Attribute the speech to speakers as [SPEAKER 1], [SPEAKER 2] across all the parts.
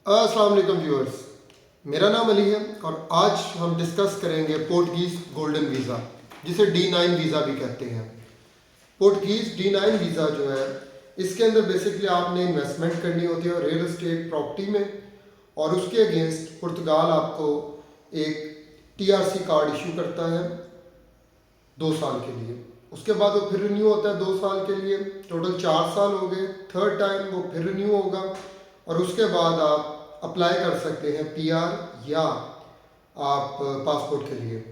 [SPEAKER 1] अस्सलाम वालेकुम व्यूअर्स, मेरा नाम अली है और आज हम डिस्कस करेंगे पोर्टुगीज़ गोल्डन वीज़ा, जिसे D9 वीज़ा भी कहते हैं। पोर्टुगीज़ D9 वीज़ा जो है, इसके अंदर बेसिकली आपने इन्वेस्टमेंट करनी होती है रियल एस्टेट प्रॉपर्टी में, और उसके अगेंस्ट पुर्तगाल आपको एक TRC कार्ड इशू करता है 2 साल के लिए। उसके बाद वो फिर रिन्यू होता है 2 साल के लिए, टोटल 4 साल हो गए। थर्ड टाइम वो फिर रिन्यू होगा और उसके बाद आप अप्लाई कर सकते हैं PR या आप पासपोर्ट के लिए।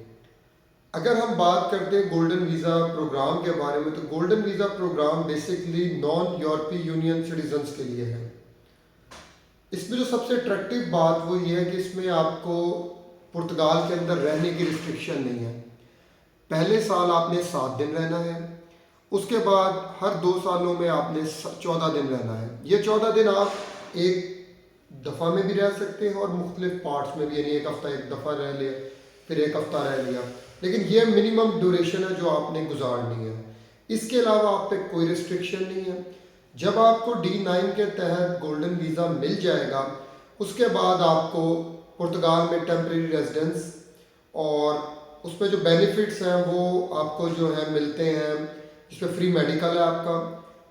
[SPEAKER 1] अगर हम बात करते हैं गोल्डन वीज़ा प्रोग्राम के बारे में, तो golden visa program basically non यूरोपीय यूनियन सिटीजन्स के लिए है। इसमें जो सबसे अट्रैक्टिव बात वो ये है कि इसमें आपको पुर्तगाल के अंदर रहने की रिस्ट्रिक्शन नहीं है। पहले साल आपने 7 दिन रहना है, उसके बाद हर 2 सालों में आपने 14 दिन रहना है। ये 14 दिन आप एक दफ़ा में भी रह सकते हैं और मुख्तलिफ पार्ट्स में भी, यानी एक हफ़्ता एक दफ़ा रह लिया, फिर एक हफ़्ता रह लिया, लेकिन ये मिनिमम ड्यूरेशन है जो आपने गुजारनी है। इसके अलावा आप पे कोई रिस्ट्रिक्शन नहीं है। जब आपको D9 के तहत गोल्डन वीज़ा मिल जाएगा, उसके बाद आपको पुर्तगाल में टेम्परेरी रेजिडेंस और उसमें जो बेनिफिट्स हैं वो आपको जो है मिलते हैं। इसमें फ्री मेडिकल है, आपका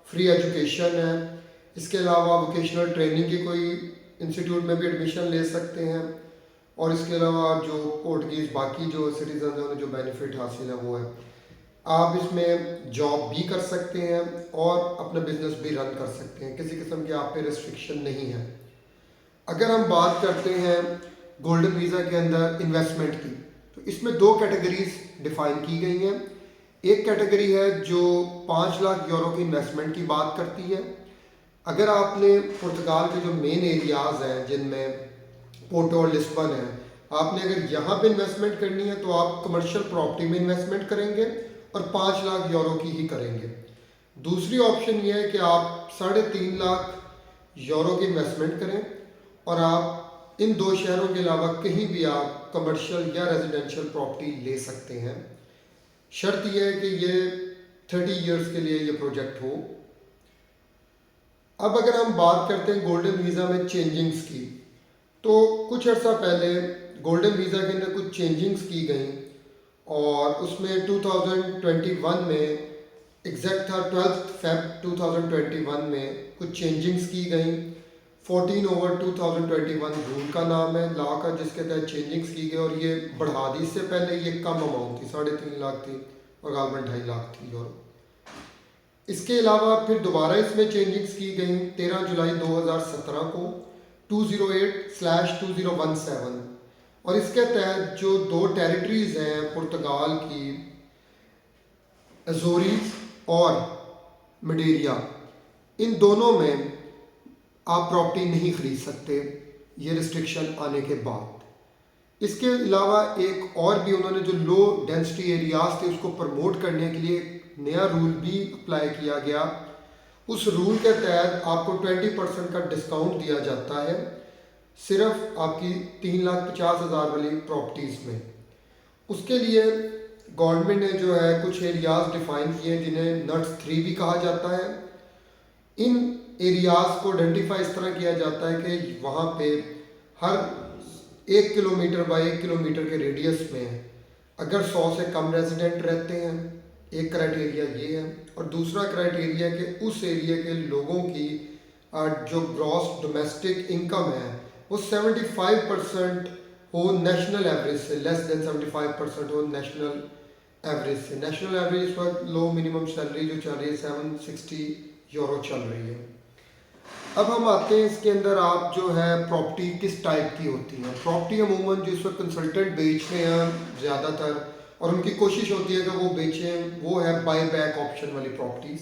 [SPEAKER 1] फ्री एजुकेशन है। इसके अलावा वोकेशनल ट्रेनिंग की कोई इंस्टीट्यूट में भी एडमिशन ले सकते हैं, और इसके अलावा जो पोर्टुगीज़ बाकी जो सिटीजन हैं उन्हें जो बेनिफिट हासिल है वो है। आप इसमें जॉब भी कर सकते हैं और अपना बिजनेस भी रन कर सकते हैं, किसी किस्म की आप पे रिस्ट्रिक्शन नहीं है। अगर हम बात करते हैं गोल्डन वीज़ा के अंदर इन्वेस्टमेंट की, तो इसमें 2 कैटेगरीज डिफाइन की गई हैं। एक कैटेगरी है जो 5 लाख यूरो की इन्वेस्टमेंट की बात करती है। अगर आपने पुर्तगाल के जो मेन एरियाज़ हैं जिनमें पोर्टो और लिस्बन है, आपने अगर यहाँ पे इन्वेस्टमेंट करनी है तो आप कमर्शियल प्रॉपर्टी में इन्वेस्टमेंट करेंगे और 5 लाख यूरो की ही करेंगे। दूसरी ऑप्शन ये है कि आप 3.5 लाख यूरो की इन्वेस्टमेंट करें और आप इन 2 शहरों के अलावा कहीं भी आप कमर्शियल या रेजिडेंशियल प्रॉपर्टी ले सकते हैं। शर्त यह है कि ये 30 इयर्स के लिए ये प्रोजेक्ट हो। अब अगर हम बात करते हैं गोल्डन वीज़ा में चेंजिंग्स की, तो कुछ अर्सा पहले गोल्डन वीज़ा के अंदर कुछ चेंजिंग्स की गई और उसमें 2021 में एग्जैक्ट था 12 Feb 2021 में कुछ चेंजिंग्स की गई। 14/2021 रूल का नाम है लॉ का, जिसके तहत चेंजिंग्स की गई और ये बढ़ा दी। इससे पहले ये कम अमाउंट थी, 3.5 लाख थी और गालबन 2.5 लाख थी यूरो। इसके अलावा फिर दोबारा इसमें चेंजिंग्स की गई 13 जुलाई 2017 को 208/2017, और इसके तहत जो 2 टेरिटरीज हैं पुर्तगाल की, अजोरीज और मडेरिया, इन दोनों में आप प्रॉपर्टी नहीं खरीद सकते ये रिस्ट्रिक्शन आने के बाद। इसके अलावा एक और भी उन्होंने जो लो डेंसिटी एरियाज थे उसको प्रमोट करने के लिए नया रूल भी अप्लाई किया गया। उस रूल के तहत आपको 20% का डिस्काउंट दिया जाता है सिर्फ आपकी 3,50,000 वाली प्रॉपर्टीज़ में। उसके लिए गवर्नमेंट ने जो है कुछ एरियाज़ डिफ़ाइन किए हैं जिन्हें नट्स 3 भी कहा जाता है। इन एरियाज़ को आइडेंटिफाई इस तरह किया जाता है कि वहाँ पे हर 1 किलोमीटर बाय 1 किलोमीटर के रेडियस में अगर 100 से कम रेजिडेंट रहते हैं, एक क्राइटेरिया ये है, और दूसरा क्राइटेरिया कि उस एरिया के लोगों की जो ग्रॉस डोमेस्टिक इनकम है वो 75% हो नेशनल एवरेज से, लेस देन 75% हो नेशनल एवरेज से। नेशनल एवरेज इस वक्त लो मिनिमम सैलरी जो चल रही है 760 यूरो चल रही है। अब हम आते हैं इसके अंदर, आप जो है प्रॉपर्टी किस टाइप की होती है। प्रॉपर्टी अमूमन जो इस वक्त कंसल्टेंट बेचते हैं ज़्यादातर, और उनकी कोशिश होती है कि वो बेचें, वो है बाय बैक ऑप्शन वाली प्रॉपर्टीज़।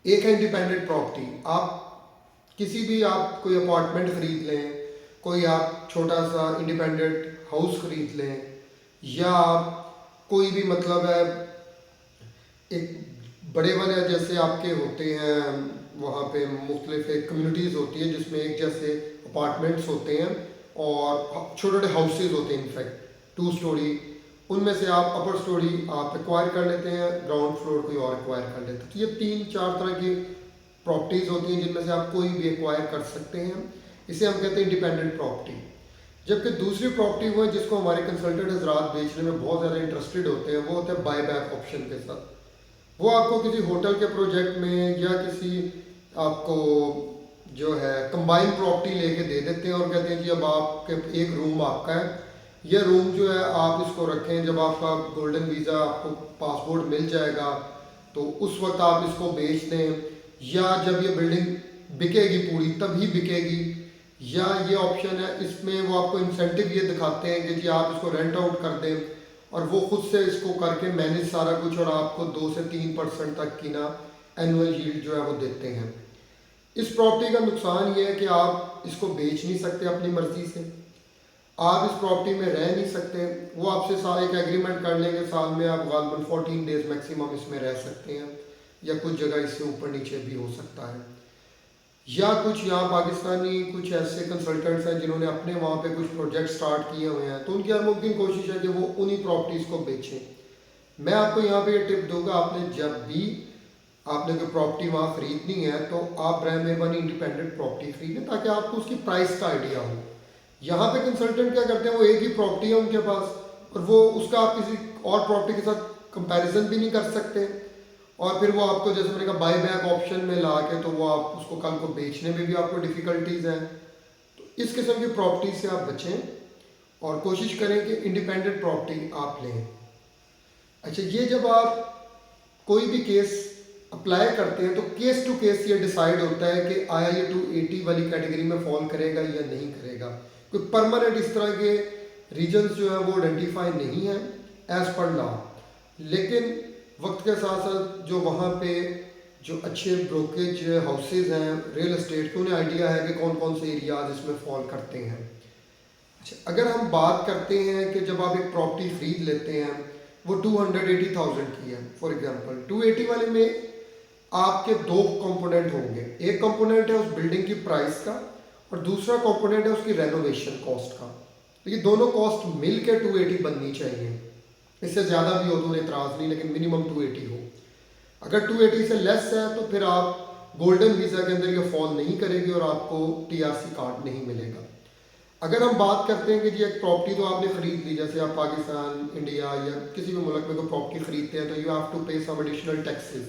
[SPEAKER 1] एक है इंडिपेंडेंट प्रॉपर्टी। आप किसी भी, आप कोई अपार्टमेंट ख़रीद लें, कोई आप छोटा सा इंडिपेंडेंट हाउस ख़रीद लें, या कोई भी मतलब है एक बड़े वाले जैसे आपके होते हैं वहाँ पे मुख्तलिफ एक कम्युनिटीज़ होती है जिसमें एक जैसे अपार्टमेंट्स होते हैं और छोटे छोटे हाउसेज होते हैं, इनफैक्ट 2 स्टोरी। उनमें से आप अपर स्टोरी आप एक्वायर कर लेते हैं, ग्राउंड फ्लोर कोई और एक्वायर कर लेते हैं। तो ये 3-4 तरह की प्रॉपर्टीज़ होती हैं जिनमें से आप कोई भी एक्वायर कर सकते हैं। इसे हम कहते हैं इंडिपेंडेंट प्रॉपर्टी। जबकि दूसरी प्रॉपर्टी वो है जिसको हमारे कंसल्टेंट हजरात बेचने में बहुत ज़्यादा इंटरेस्टेड होते हैं, वो होता है बाय बैक ऑप्शन के साथ। वो आपको किसी होटल के प्रोजेक्ट में या किसी आपको जो है कंबाइन प्रॉपर्टी लेके दे देते हैं और कहते हैं जी अब आपके एक रूम आपका है, यह रूम जो है आप इसको रखें, जब आपका गोल्डन वीज़ा आपको पासपोर्ट मिल जाएगा तो उस वक्त आप इसको बेच दें, या जब ये बिल्डिंग बिकेगी पूरी तभी बिकेगी। या ये ऑप्शन है, इसमें वो आपको इंसेंटिव ये दिखाते हैं कि जी आप इसको रेंट आउट कर दें और वो खुद से इसको करके मैनेज सारा कुछ, और आपको 2 से 3% तक की ना एनुअल यील्ड जो है वो देते हैं। इस प्रॉपर्टी का नुकसान ये है कि आप इसको बेच नहीं सकते अपनी मर्जी से, आप इस प्रॉपर्टी में रह नहीं सकते। वो आपसे एक एग्रीमेंट कर लेंगे, साल में आप गालबन 14 डेज मैक्सिमम इसमें रह सकते हैं, या कुछ जगह इससे ऊपर नीचे भी हो सकता है। या कुछ यहाँ पाकिस्तानी कुछ ऐसे कंसल्टेंट्स हैं जिन्होंने अपने वहाँ पे कुछ प्रोजेक्ट स्टार्ट किए हुए हैं, तो उनकी हर मुमकिन कोशिश है कि वो उन्हीं प्रॉपर्टीज़ को बेचें। मैं आपको यहाँ पे ये टिप दूंगा, आपने जब भी आपने कोई प्रॉपर्टी वहाँ ख़रीदनी है तो आप बराए मेहरबानी इंडिपेंडेंट प्रॉपर्टी खरीदें, ताकि आपको उसकी प्राइस का आइडिया हो। यहाँ पे कंसल्टेंट क्या करते हैं, वो एक ही प्रॉपर्टी है उनके पास और वो उसका आप किसी और प्रॉपर्टी के साथ कंपैरिजन भी नहीं कर सकते, और फिर वो आपको जैसे मैंने कहा बाय बैक ऑप्शन में ला के, तो वो आप उसको कल को बेचने में भी आपको डिफ़िकल्टीज़ हैं। तो इस किस्म की प्रॉपर्टी से आप बचें और कोशिश करें कि इंडिपेंडेंट प्रॉपर्टी आप लें। अच्छा, ये जब आप कोई भी केस अप्लाई करते हैं तो केस टू केस ये डिसाइड होता है कि आया ये 280 वाली कैटेगरी में फॉल करेगा या नहीं करेगा। कोई परमानेंट इस तरह के रीजन्स जो है वो आइडेंटिफाई नहीं है एज़ पर लॉ, लेकिन वक्त के साथ साथ जो वहाँ पे जो अच्छे ब्रोकेज हाउसेज हैं रियल एस्टेट के, उन्हें आइडिया है कि कौन कौन से एरियाज इसमें फॉल करते हैं। अच्छा, अगर हम बात करते हैं कि जब आप एक प्रॉपर्टी खरीद लेते हैं वो 280,000 की है फॉर एग्जांपल, 280 वाले में आपके 2 कंपोनेंट होंगे। एक कंपोनेंट है उस बिल्डिंग की प्राइस का और दूसरा कंपोनेंट है उसकी रेनोवेशन कॉस्ट का। तो ये दोनों कॉस्ट मिल के 280 बननी चाहिए। इससे ज़्यादा भी हो तो उन्हें एतराज़ नहीं, लेकिन मिनिमम 280 हो। अगर 280 से लेस है तो फिर आप गोल्डन वीज़ा के अंदर ये फॉल नहीं करेगी और आपको TRC कार्ड नहीं मिलेगा। अगर हम बात करते हैं कि जी एक प्रॉपर्टी तो आपने ख़रीद ली, जैसे आप पाकिस्तान, इंडिया या किसी भी मुल्क में कोई प्रॉपर्टी ख़रीदते हैं तो यू हैव टू पे सम एडिशनल टैक्सेस,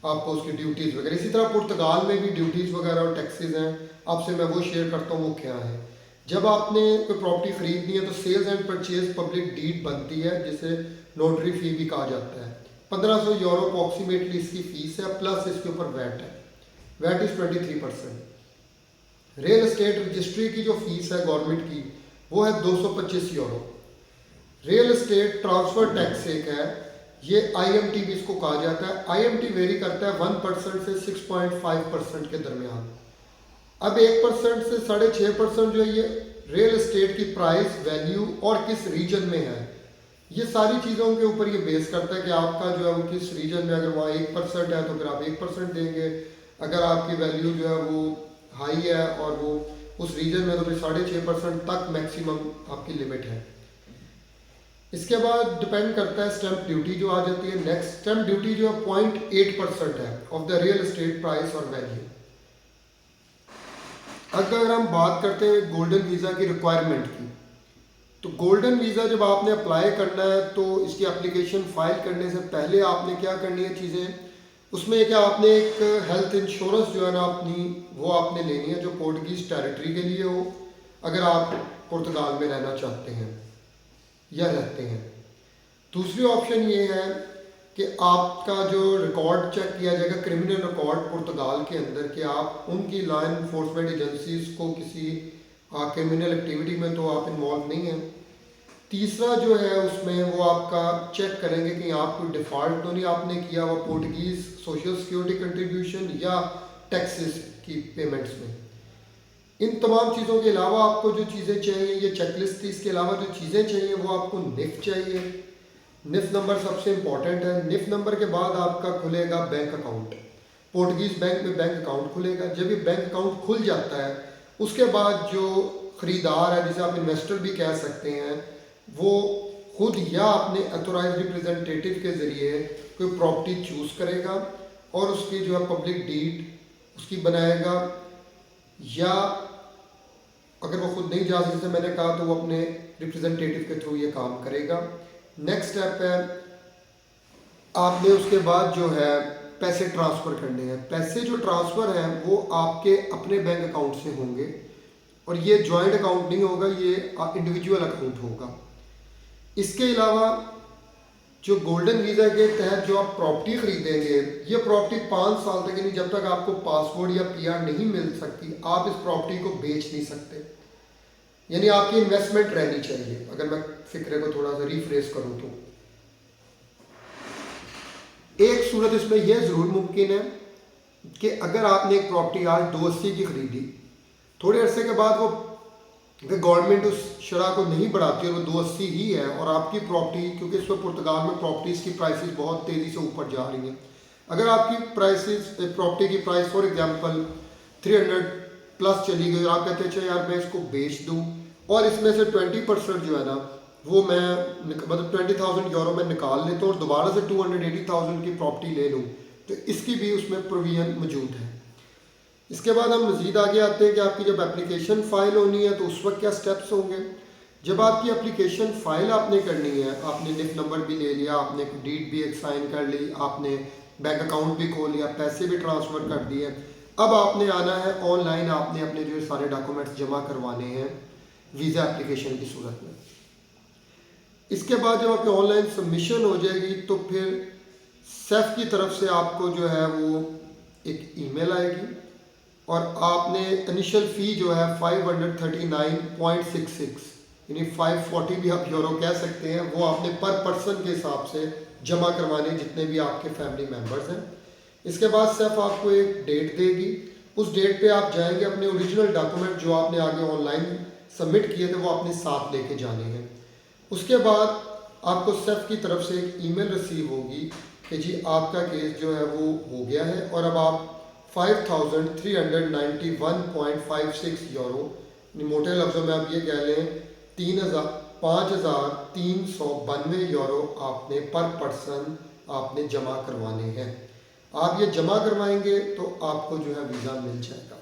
[SPEAKER 1] आपको उसकी ड्यूटीज़ वगैरह। इसी तरह पुर्तगाल में भी ड्यूटीज़ वगैरह और टैक्सेस हैं, आपसे मैं वो शेयर करता हूँ वो क्या है। जब आपने कोई प्रॉपर्टी ख़रीदनी है तो sales and purchase public deed बनती है, जिसे नोटरी फ़ी भी कहा जाता है। 1500 यूरो अप्रॉक्सीमेटली इसकी फ़ीस है, प्लस इसके ऊपर वैट है। VAT is 23%। Real estate registry की जो फ़ीस है गवर्नमेंट की वो है 225 euro. Real estate transfer tax एक है, ये IMT भी इसको कहा जाता है। IMT वेरी करता है 1% से 6.5% के दरमियान। अब 1% से 6.5% जो है ये रियल एस्टेट की प्राइस, वैल्यू और किस रीजन में है, ये सारी चीज़ों के ऊपर ये बेस करता है कि आपका जो है वो किस रीजन में, अगर वहाँ 1% है तो फिर आप 1% देंगे, अगर आपकी वैल्यू जो है वो हाई है और वो उस रीजन में तो फिर 6.5% तक मैक्सिमम आपकी लिमिट है। इसके बाद डिपेंड करता है स्टैंप ड्यूटी जो आ जाती है। नेक्स्ट स्टैंप ड्यूटी जो है 0.8% है of the real estate price और वैल्यू। अगर हम बात करते हैं गोल्डन वीज़ा की रिक्वायरमेंट की, तो गोल्डन वीज़ा जब आपने अप्लाई करना है तो इसकी एप्लीकेशन फाइल करने से पहले आपने क्या करनी है चीज़ें, उसमें क्या आपने एक हेल्थ इंश्योरेंस जो है ना अपनी, वो आपने लेनी है जो पोर्टुगीज़ टेरिटरी के लिए हो, अगर आप पुर्तगाल में रहना चाहते हैं या रहते हैं। दूसरी ऑप्शन ये है कि आपका जो रिकॉर्ड चेक किया जाएगा, क्रिमिनल रिकॉर्ड पुर्तगाल के अंदर, कि आप उनकी लॉ इन्फोर्समेंट एजेंसीज को किसी क्रिमिनल एक्टिविटी में तो आप इन्वॉल्व नहीं हैं। तीसरा जो है उसमें वो आपका चेक करेंगे कि आप कोई डिफ़ॉल्ट तो नहीं आपने किया हुआ पोर्टुगीज़ सोशल सिक्योरिटी कंट्रीब्यूशन या टैक्सेस की पेमेंट्स में। इन तमाम चीज़ों के अलावा आपको जो चीज़ें चाहिए, ये चेकलिस्ट थी, इसके अलावा जो चीज़ें चाहिए वो आपको निफ चाहिए। निफ नंबर सबसे इम्पॉर्टेंट है। निफ नंबर के बाद आपका खुलेगा बैंक अकाउंट, पोर्टुगीज़ बैंक में बैंक अकाउंट खुलेगा। जब ये बैंक अकाउंट खुल जाता है उसके बाद जो ख़रीदार है, जिसे आप इन्वेस्टर भी कह सकते हैं, वो खुद या अपने अथोराइज रिप्रेजेंटेटिव के ज़रिए कोई प्रॉपर्टी चूज़ करेगा और उसकी जो है पब्लिक डीड उसकी बनाएगा, या नहीं जा सकते मैंने कहा, तो वो अपने रिप्रेजेंटेटिव के थ्रू ये काम करेगा। नेक्स्ट स्टेप है, आपने उसके बाद जो है पैसे ट्रांसफ़र करने हैं। पैसे जो ट्रांसफ़र हैं वो आपके अपने बैंक अकाउंट से होंगे, और ये जॉइंट अकाउंट नहीं होगा, ये इंडिविजुअल अकाउंट होगा। इसके अलावा जो गोल्डन वीज़ा के तहत जो आप प्रॉपर्टी ख़रीदेंगे, ये प्रॉपर्टी 5 साल तक, यानी जब तक आपको पासपोर्ट या PR नहीं मिल सकती, आप इस प्रॉपर्टी को बेच नहीं सकते। यानी आपकी इन्वेस्टमेंट रहनी चाहिए। अगर मैं फिक्रे को थोड़ा सा रिफ्रेश करूँ तो एक सूरत इसमें यह ज़रूर मुमकिन है कि अगर आपने एक प्रॉपर्टी आज 280 की ख़रीदी, थोड़े अरसे के बाद वो गवर्नमेंट उस शरह को नहीं बढ़ाती और वो 280 ही है, और आपकी प्रॉपर्टी, क्योंकि इस वक्त पुर्तगाल में प्रॉपर्टीज़ की प्राइसेस बहुत तेज़ी से ऊपर जा रही हैं, अगर आपकी प्राइसेस प्रॉपर्टी की प्राइस फॉर एग्जांपल 300 प्लस चली गई और आप कहते हैं अच्छा यार मैं इसको बेच दूँ और इसमें से 20% जो है ना वो मैं मतलब 20,000 यूरो में निकाल लेता हूँ और दोबारा से 280,000 की प्रॉपर्टी ले लूँ, तो इसकी भी उसमें प्रोविजन मौजूद है। इसके बाद हम मज़ीद आगे आते हैं कि आपकी जब एप्लीकेशन फ़ाइल होनी है तो उस वक्त क्या स्टेप्स होंगे। जब आपकी एप्लीकेशन फ़ाइल आपने करनी है, आपने NIF नंबर भी ले लिया, आपने डीड भी एक साइन कर ली, आपने बैंक अकाउंट भी खोल लिया, पैसे भी ट्रांसफ़र कर दिए, अब आपने आना है ऑनलाइन, आपने अपने जो सारे डॉक्यूमेंट्स जमा करवाने हैं वीज़ा एप्लीकेशन की सूरत में। इसके बाद जब आपकी ऑनलाइन सबमिशन हो जाएगी तो फिर सेफ की तरफ से आपको जो है वो एक ईमेल आएगी, और आपने इनिशियल फ़ी जो है 539.66 यानी 540 भी आप यूरो कह सकते हैं, वो आपने पर पर्सन के हिसाब से जमा करवाने, जितने भी आपके फैमिली मेम्बर्स हैं। इसके बाद सिर्फ आपको एक डेट देगी, उस डेट पे आप जाएंगे, अपने ओरिजिनल डॉक्यूमेंट जो आपने आगे ऑनलाइन सबमिट किए थे वो अपने साथ लेके जाने हैं। उसके बाद आपको सिर्फ की तरफ से एक ईमेल रिसीव होगी कि जी आपका केस जो है वो हो गया है, और अब आप 5,391.56 यूरो, मोटे लफ्ज़ों में आप ये कह लें 5,392 यूरो आपने पर पर्सन आपने जमा करवाने हैं। आप ये जमा करवाएंगे तो आपको जो है वीज़ा मिल जाएगा।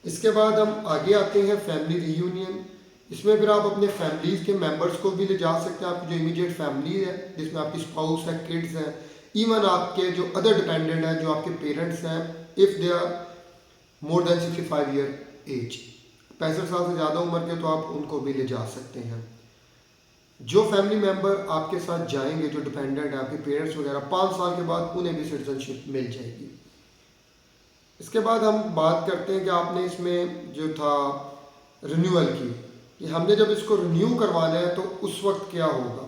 [SPEAKER 1] इसके बाद हम आगे आते हैं फैमिली रीयूनियन। इसमें फिर आप अपने फैमिलीज़ के मेंबर्स को भी ले जा सकते हैं, आपकी जो इमीडिएट फैमिली है जिसमें आपकी स्पाउस है, किड्स हैं, इवन आपके जो अदर डिपेंडेंट हैं, जो आपके पेरेंट्स हैं, if they are more than 65 year age, 65 साल से ज़्यादा उम्र के, तो आप उनको भी ले जा सकते हैं। जो फैमिली मेम्बर आपके साथ जाएंगे, जो डिपेंडेंट है, आपके पेरेंट्स वगैरह, 5 साल के बाद उन्हें भी सिटीजनशिप मिल जाएगी। इसके बाद हम बात करते हैं कि आपने इसमें जो था रिन्यूअल की, कि हमने जब इसको रिन्यू करवाना है तो उस वक्त क्या होगा।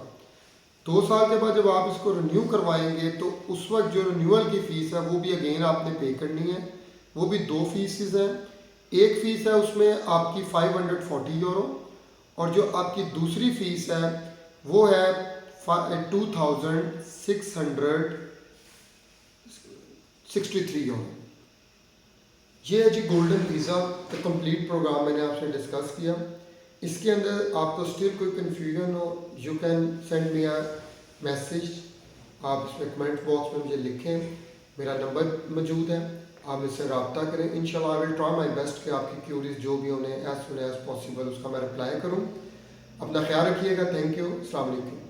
[SPEAKER 1] 2 साल के बाद जब आप इसको रिन्यू करवाएंगे तो उस वक्त जो रिन्यूअल की फ़ीस है वो भी अगेन आपने पे करनी है। वो भी 2 फीसेस हैं। एक फ़ीस है उसमें आपकी 540 यूरो, और जो आपकी दूसरी फ़ीस है वो है 2,663 यूरो। ये है जी गोल्डन वीज़ा का कंप्लीट प्रोग्राम मैंने आपसे डिस्कस किया। इसके अंदर आपको स्टिल कोई कन्फ्यूजन हो, you can send me a message, आप इसमें कमेंट बॉक्स में मुझे लिखें, मेरा नंबर मौजूद है, आप इससे रब्ता करें। इंशाल्लाह I will try my best कि आपकी क्यूरीज जो भी उन्हें एज सुन एज पॉसिबल उसका मैं रिप्लाई करूँ। अपना ख्याल रखिएगा। Thank you. अस्सलाम वालेकुम।